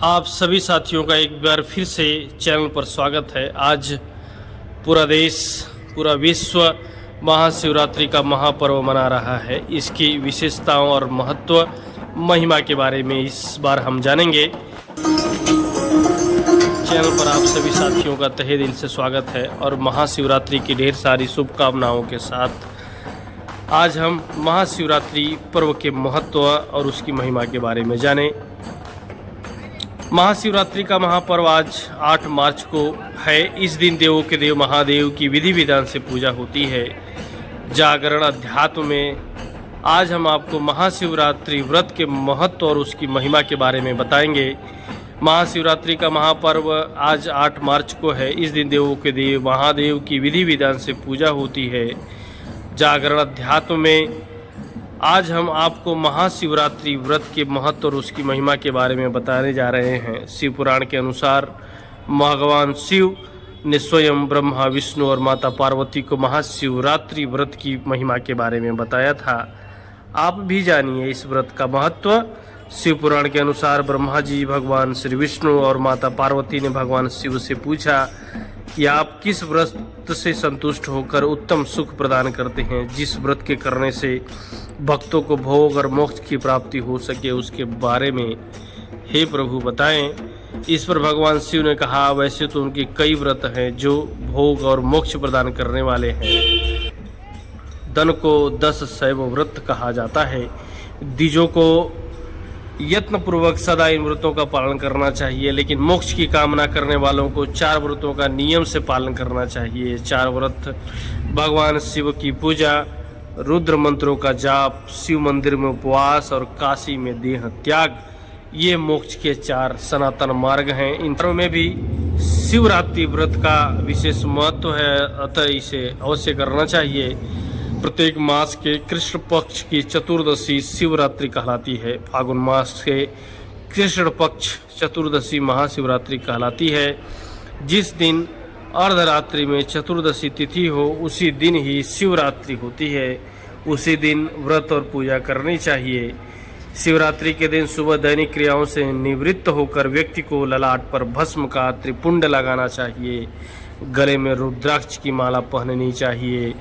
आप सभी साथियों का एक बार फिर से चैनल पर स्वागत है। आज पूरा देश, पूरा विश्व महाशिवरात्रि का महापर्व मना रहा है। इसकी विशेषताओं और महत्व, महिमा के बारे में इस बार हम जानेंगे। चैनल पर आप सभी साथियों का तहे दिल से स्वागत है और महाशिवरात्रि की ढेर सारी शुभकामनाओं के साथ आज हम महाशिवरात्रि पर्व के महत्व और उसकी महिमा के बारे में जानें। महाशिवरात्रि का महापर्व आज 8 मार्च को है। इस दिन देवों के देव महादेव की विधि विधान से पूजा होती है। जागरण अध्यात्म में आज हम आपको महाशिवरात्रि व्रत के महत्व और उसकी महिमा के बारे में बताएंगे। महाशिवरात्रि का महापर्व आज 8 मार्च को है। इस दिन देवों के देव महादेव की विधि विधान से पूजा होती है। जागरण अध्यात्म में आज हम आपको महाशिवरात्रि व्रत के महत्व और उसकी महिमा के बारे में बताने जा रहे हैं। शिव पुराण के अनुसार भगवान शिव ने स्वयं ब्रह्मा, विष्णु और माता पार्वती को महाशिवरात्रि व्रत की महिमा के बारे में बताया था। आप भी जानिए इस व्रत का महत्व। शिव पुराण के अनुसार ब्रह्मा जी भगवान श्री विष्णु और माता पार्वती ने भगवान शिव से पूछा कि आप किस व्रत से संतुष्ट होकर उत्तम सुख प्रदान करते हैं, जिस व्रत के करने से भक्तों को भोग और मोक्ष की प्राप्ति हो सके, उसके बारे में हे प्रभु बताएं। इस पर भगवान शिव ने कहा, वैसे तो उनके कई व्रत हैं जो भोग और मोक्ष प्रदान करने वाले हैं। धन को 10 शैव व्रत कहा जाता है। द्विजों को यत्नपूर्वक सदा इन व्रतों का पालन करना चाहिए, लेकिन मोक्ष की कामना करने वालों को 4 व्रतों का नियम से पालन करना चाहिए। 4 व्रत: भगवान शिव की पूजा, रुद्र मंत्रों का जाप, शिव मंदिर में उपवास और काशी में देह त्याग। ये मोक्ष के 4 सनातन मार्ग हैं। इन चारों में भी शिवरात्रि व्रत का विशेष महत्व है, अतः इसे अवश्य करना चाहिए। प्रत्येक मास के कृष्ण पक्ष की चतुर्दशी शिवरात्रि कहलाती है। फागुन मास के कृष्ण पक्ष चतुर्दशी महाशिवरात्रि कहलाती है। जिस दिन अर्धरात्रि में चतुर्दशी तिथि हो, उसी दिन ही शिवरात्रि होती है। उसी दिन व्रत और पूजा करनी चाहिए। शिवरात्रि के दिन सुबह दैनिक क्रियाओं से निवृत्त होकर व्यक्ति को ललाट पर भस्म का त्रिपुंड लगाना चाहिए। गले में रुद्राक्ष की माला पहननी चाहिए।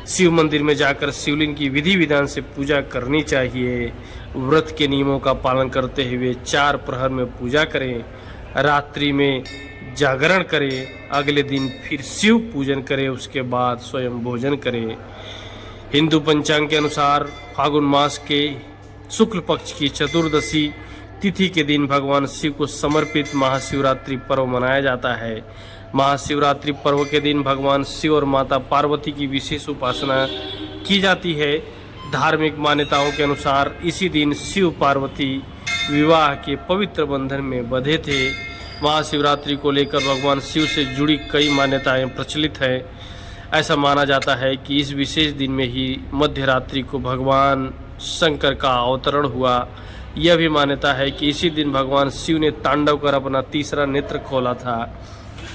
शिव मंदिर में जाकर शिवलिंग की विधि विधान से पूजा करनी चाहिए। व्रत के नियमों का पालन करते हुए 4 प्रहर में पूजा करें। रात्रि में जागरण करें। अगले दिन फिर शिव पूजन करें। उसके बाद स्वयं भोजन करें। हिंदू पंचांग के अनुसार फागुन मास के शुक्ल पक्ष की चतुर्दशी तिथि के दिन भगवान शिव को समर्पित महाशिवरात्रि पर्व मनाया जाता है। महाशिवरात्रि पर्व के दिन भगवान शिव और माता पार्वती की विशेष उपासना की जाती है। धार्मिक मान्यताओं के अनुसार इसी दिन शिव पार्वती विवाह के पवित्र बंधन में बंधे थे। महाशिवरात्रि को लेकर भगवान शिव से जुड़ी कई मान्यताएं प्रचलित हैं। ऐसा माना जाता है कि इस विशेष दिन में ही मध्य रात्रि को भगवान शंकर का अवतरण हुआ। यह भी मान्यता है कि इसी दिन भगवान शिव ने तांडव कर अपना तीसरा नेत्र खोला था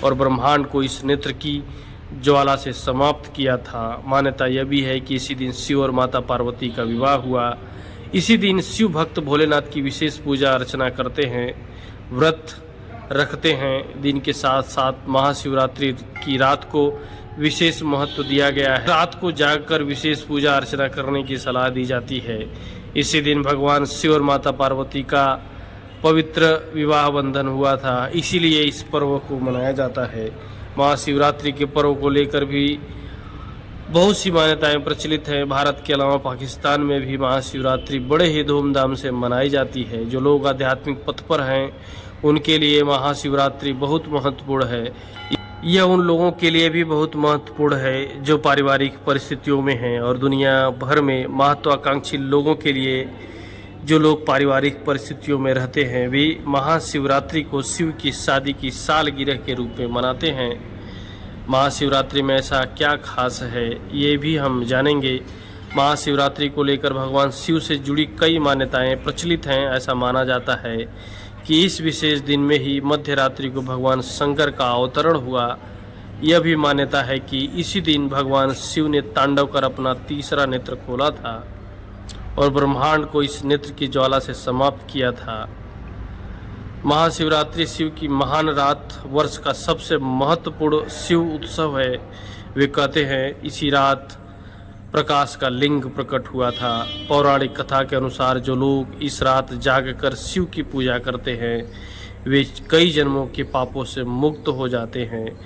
और ब्रह्मांड को इस नेत्र की ज्वाला से समाप्त किया था। मान्यता यह भी है कि इसी दिन शिव और माता पार्वती का विवाह हुआ। इसी दिन शिव भक्त भोलेनाथ की विशेष पूजा अर्चना करते हैं, व्रत रखते हैं। दिन के साथ साथ महाशिवरात्रि की रात को विशेष महत्व दिया गया है। रात को जागकर विशेष पूजा अर्चना करने की सलाह दी जाती है। इसी दिन भगवान शिव और माता पार्वती का पवित्र विवाह बंधन हुआ था, इसीलिए इस पर्व को मनाया जाता है। महाशिवरात्रि के पर्व को लेकर भी बहुत सी मान्यताएं प्रचलित हैं। भारत के अलावा पाकिस्तान में भी महाशिवरात्रि बड़े ही धूमधाम से मनाई जाती है। जो लोग आध्यात्मिक पथ पर हैं उनके लिए महाशिवरात्रि बहुत महत्वपूर्ण है। यह उन लोगों के लिए भी बहुत महत्वपूर्ण है जो पारिवारिक परिस्थितियों में हैं, और दुनिया भर में महत्वाकांक्षी लोगों के लिए जो लोग पारिवारिक परिस्थितियों में रहते हैं, वे महाशिवरात्रि को शिव की शादी की सालगिरह के रूप में मनाते हैं। महाशिवरात्रि में ऐसा क्या खास है, ये भी हम जानेंगे। महाशिवरात्रि को लेकर भगवान शिव से जुड़ी कई मान्यताएं प्रचलित हैं। ऐसा माना जाता है कि इस विशेष दिन में ही मध्य रात्रि को भगवान शंकर का अवतरण हुआ। यह भी मान्यता है कि इसी दिन भगवान शिव ने तांडव कर अपना तीसरा नेत्र खोला था और ब्रह्मांड को इस नेत्र की ज्वाला से समाप्त किया था। महाशिवरात्रि शिव की महान रात, वर्ष का सबसे महत्वपूर्ण शिव उत्सव है। वे कहते हैं इसी रात प्रकाश का लिंग प्रकट हुआ था। पौराणिक कथा के अनुसार जो लोग इस रात जागकर शिव की पूजा करते हैं वे कई जन्मों के पापों से मुक्त हो जाते हैं।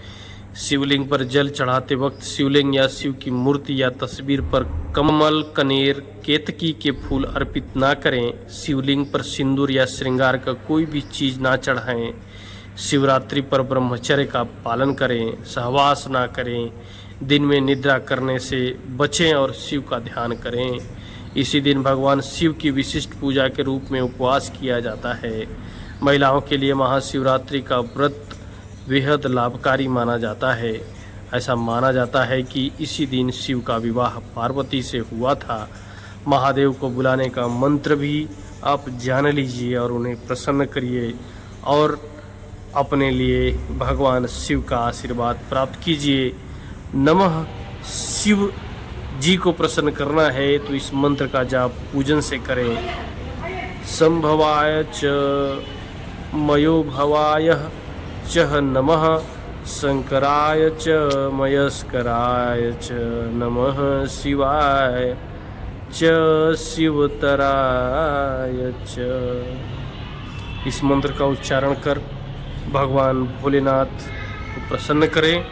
शिवलिंग पर जल चढ़ाते वक्त शिवलिंग या शिव की मूर्ति या तस्वीर पर कमल, कनेर, केतकी के फूल अर्पित ना करें। शिवलिंग पर सिंदूर या श्रृंगार का कोई भी चीज ना चढ़ाएं। शिवरात्रि पर ब्रह्मचर्य का पालन करें, सहवास ना करें, दिन में निद्रा करने से बचें और शिव का ध्यान करें। इसी दिन भगवान शिव की विशिष्ट पूजा के रूप में उपवास किया जाता है। महिलाओं के लिए महाशिवरात्रि का व्रत बेहद लाभकारी माना जाता है। ऐसा माना जाता है कि इसी दिन शिव का विवाह पार्वती से हुआ था। महादेव को बुलाने का मंत्र भी आप जान लीजिए और उन्हें प्रसन्न करिए और अपने लिए भगवान शिव का आशीर्वाद प्राप्त कीजिए। नमः शिव जी को प्रसन्न करना है तो इस मंत्र का जाप पूजन से करें। संभवाय च मयो भवाय च नमः, शंकराय च मयस्कराय च नमः, शिवाय च शिवतराय च। इस मंत्र का उच्चारण कर भगवान भोलेनाथ को प्रसन्न करें।